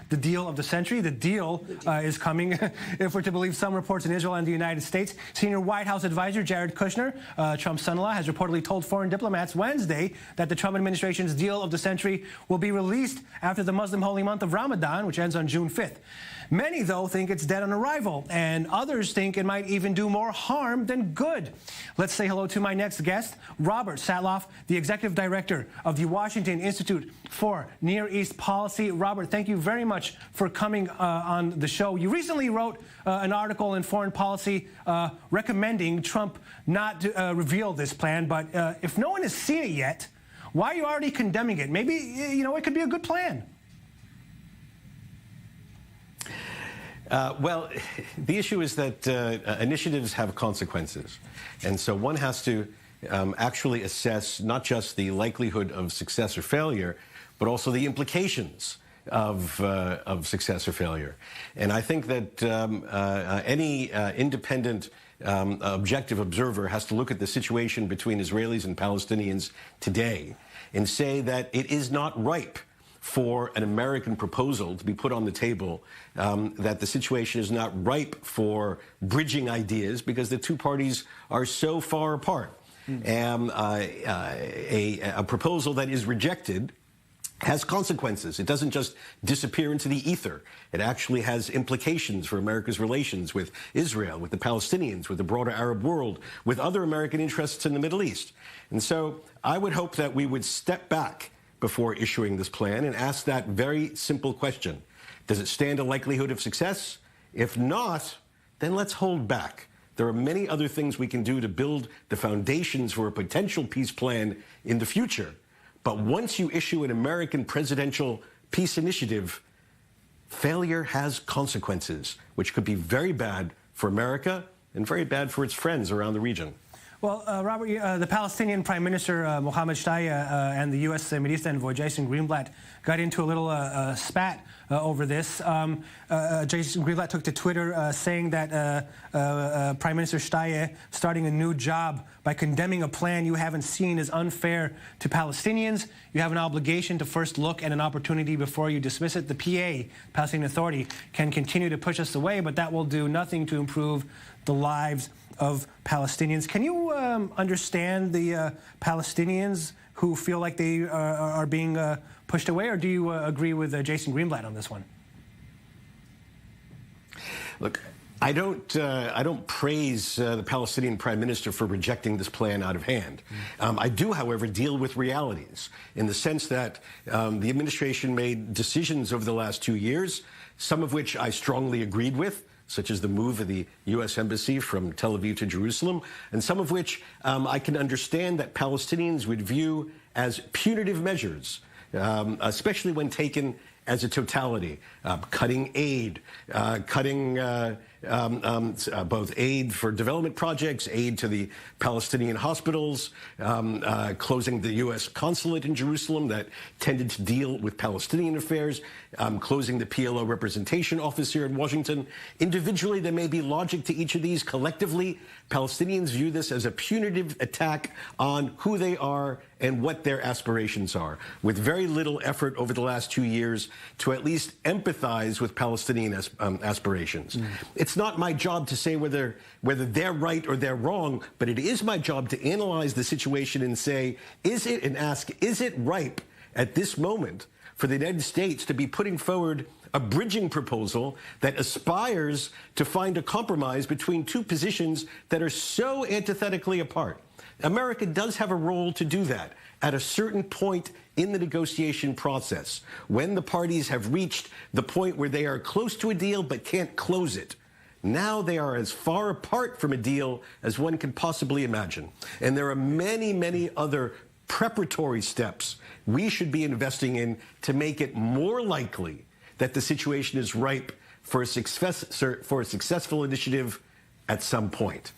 the deal of the century. The deal is coming, if we're to believe some reports in Israel and the United States. Senior White House advisor Jared Kushner, Trump's son-in-law, has reportedly told foreign diplomats Wednesday that the Trump administration's deal of the century will be released after the Muslim holy month of Ramadan, which ends on June 5th. Many, though, think it's dead on arrival, and others think it might even do more harm than good. Let's say hello to my next guest, Robert Satloff, the executive director of the Washington Institute for Near East Policy. Robert, thank you very much for coming on the show. You recently wrote an article in Foreign Policy recommending Trump not to reveal this plan, but if no one has seen it yet, why are you already condemning it? Maybe, it could be a good plan. Well, the issue is that initiatives have consequences. And so one has to actually assess not just the likelihood of success or failure, but also the implications of success or failure. And I think that any independent objective observer has to look at the situation between Israelis and Palestinians today and say that it is not ripe for an American proposal to be put on the table, that the situation is not ripe for bridging ideas because the two parties are so far apart. A proposal that is rejected has consequences. It doesn't just disappear into the ether. It actually has implications for America's relations with Israel, with the Palestinians, with the broader Arab world, with other American interests in the Middle East. And so I would hope that we would step back before issuing this plan and ask that very simple question. Does it stand a likelihood of success? If not, then let's hold back. There are many other things we can do to build the foundations for a potential peace plan in the future. But once you issue an American presidential peace initiative, failure has consequences, which could be very bad for America and very bad for its friends around the region. Well, Robert, the Palestinian Prime Minister Mohammed Shtayyeh and the U.S. Middle East envoy Jason Greenblatt got into a little spat over this. Jason Greenblatt took to Twitter saying that Prime Minister Shtayyeh starting a new job by condemning a plan you haven't seen is unfair to Palestinians. You have an obligation to first look at an opportunity before you dismiss it. The PA, Palestinian Authority, can continue to push us away, but that will do nothing to improve the lives of Palestinians. Can you understand the Palestinians who feel like they are being pushed away, or do you agree with Jason Greenblatt on this one? Look, I don't praise the Palestinian Prime Minister for rejecting this plan out of hand. I do, however, deal with realities in the sense that the administration made decisions over the last 2 years, some of which I strongly agreed with, such as the move of the U.S. Embassy from Tel Aviv to Jerusalem, and some of which I can understand that Palestinians would view as punitive measures, especially when taken as a totality, cutting aid, cutting both aid for development projects, aid to the Palestinian hospitals, closing the U.S. consulate in Jerusalem that tended to deal with Palestinian affairs, closing the PLO representation office here in Washington. Individually, there may be logic to each of these. Collectively, Palestinians view this as a punitive attack on who they are and what their aspirations are, with very little effort over the last 2 years to at least empathize with Palestinian aspirations. It's not my job to say whether they're right or they're wrong, but it is my job to analyze the situation and say, is it ripe at this moment for the United States to be putting forward a bridging proposal that aspires to find a compromise between two positions that are so antithetically apart? America does have a role to do that at a certain point in the negotiation process, when the parties have reached the point where they are close to a deal but can't close it. Now they are as far apart from a deal as one can possibly imagine. And there are many, many other preparatory steps we should be investing in to make it more likely that the situation is ripe for a successful initiative at some point.